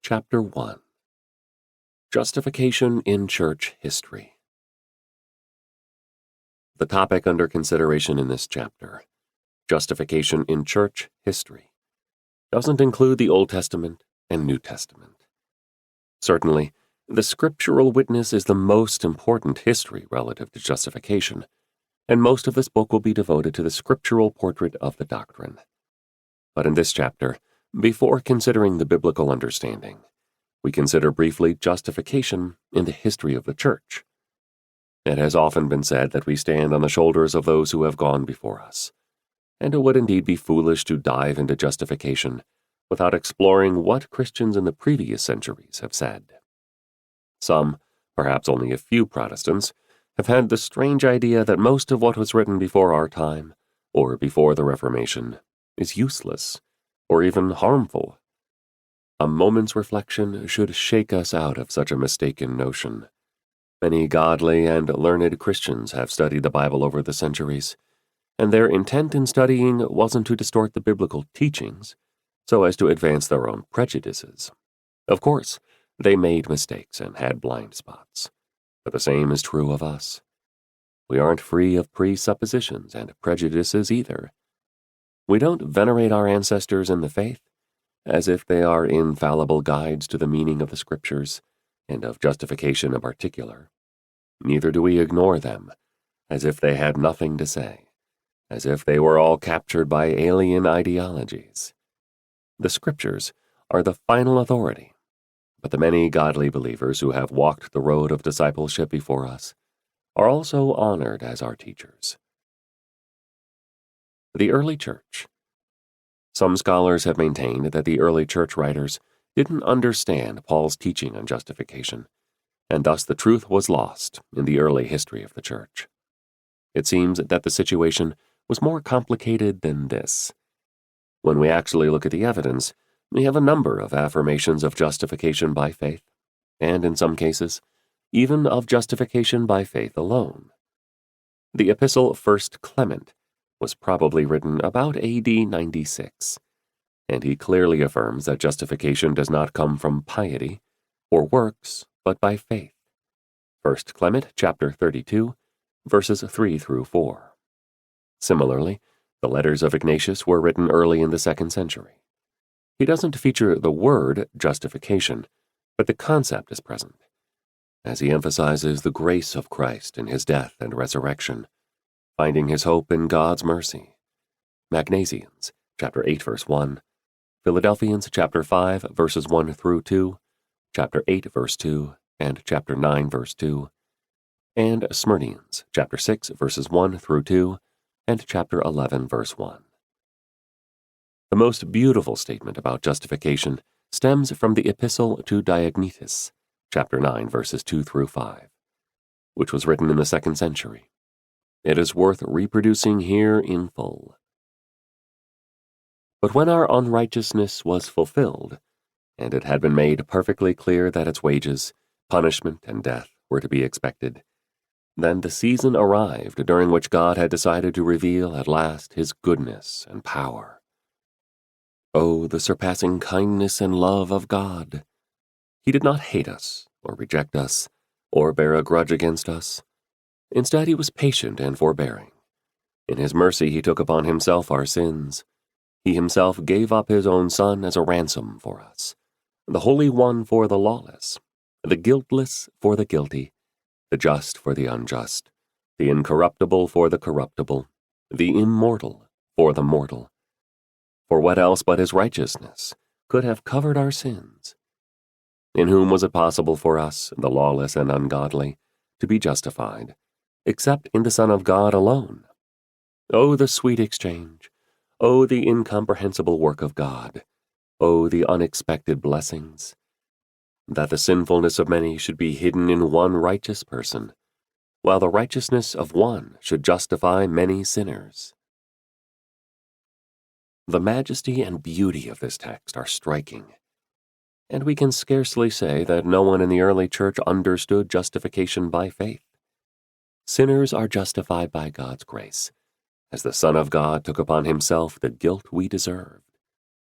Chapter 1. Justification in Church History. The topic under consideration in this chapter, Justification in Church History, doesn't include the Old Testament and New Testament. Certainly, the scriptural witness is the most important history relative to justification, and most of this book will be devoted to the scriptural portrait of the doctrine. But in this chapter, before considering the biblical understanding, we consider briefly justification in the history of the church. It has often been said that we stand on the shoulders of those who have gone before us, and it would indeed be foolish to dive into justification without exploring what Christians in the previous centuries have said. Some, perhaps only a few Protestants, have had the strange idea that most of what was written before our time, or before the Reformation, is useless, or even harmful. A moment's reflection should shake us out of such a mistaken notion. Many godly and learned Christians have studied the Bible over the centuries, and their intent in studying wasn't to distort the biblical teachings, so as to advance their own prejudices. Of course, they made mistakes and had blind spots, but the same is true of us. We aren't free of presuppositions and prejudices either. We don't venerate our ancestors in the faith, as if they are infallible guides to the meaning of the Scriptures, and of justification in particular. Neither do we ignore them, as if they had nothing to say, as if they were all captured by alien ideologies. The Scriptures are the final authority, but the many godly believers who have walked the road of discipleship before us are also honored as our teachers. The early church. Some scholars have maintained that the early church writers didn't understand Paul's teaching on justification, and thus the truth was lost in the early history of the church. It seems that the situation was more complicated than this. When we actually look at the evidence, we have a number of affirmations of justification by faith, and in some cases, even of justification by faith alone. The epistle 1 Clement was probably written about AD 96, and he clearly affirms that justification does not come from piety or works, but by faith. 1 Clement chapter 32, verses 3 through 4. Similarly, the letters of Ignatius were written early in the 2nd century. He doesn't feature the word justification, but the concept is present, as he emphasizes the grace of Christ in his death and resurrection, finding his hope in God's mercy. Magnesians, chapter 8, verse 1, Philadelphians, chapter 5, verses 1 through 2, chapter 8, verse 2, and chapter 9, verse 2, and Smyrnians, chapter 6, verses 1 through 2, and chapter 11, verse 1. The most beautiful statement about justification stems from the epistle to Diognetus, chapter 9, verses 2 through 5, which was written in the 2nd century. It is worth reproducing here in full. But when our unrighteousness was fulfilled, and it had been made perfectly clear that its wages, punishment, and death were to be expected, then the season arrived during which God had decided to reveal at last his goodness and power. Oh, the surpassing kindness and love of God! He did not hate us, or reject us, or bear a grudge against us. Instead, he was patient and forbearing. In his mercy, he took upon himself our sins. He himself gave up his own Son as a ransom for us, the Holy One for the lawless, the guiltless for the guilty, the just for the unjust, the incorruptible for the corruptible, the immortal for the mortal. For what else but his righteousness could have covered our sins? In whom was it possible for us, the lawless and ungodly, to be justified, except in the Son of God alone? Oh, the sweet exchange! Oh, the incomprehensible work of God! Oh, the unexpected blessings! That the sinfulness of many should be hidden in one righteous person, while the righteousness of one should justify many sinners. The majesty and beauty of this text are striking, and we can scarcely say that no one in the early church understood justification by faith. Sinners are justified by God's grace, as the Son of God took upon himself the guilt we deserve.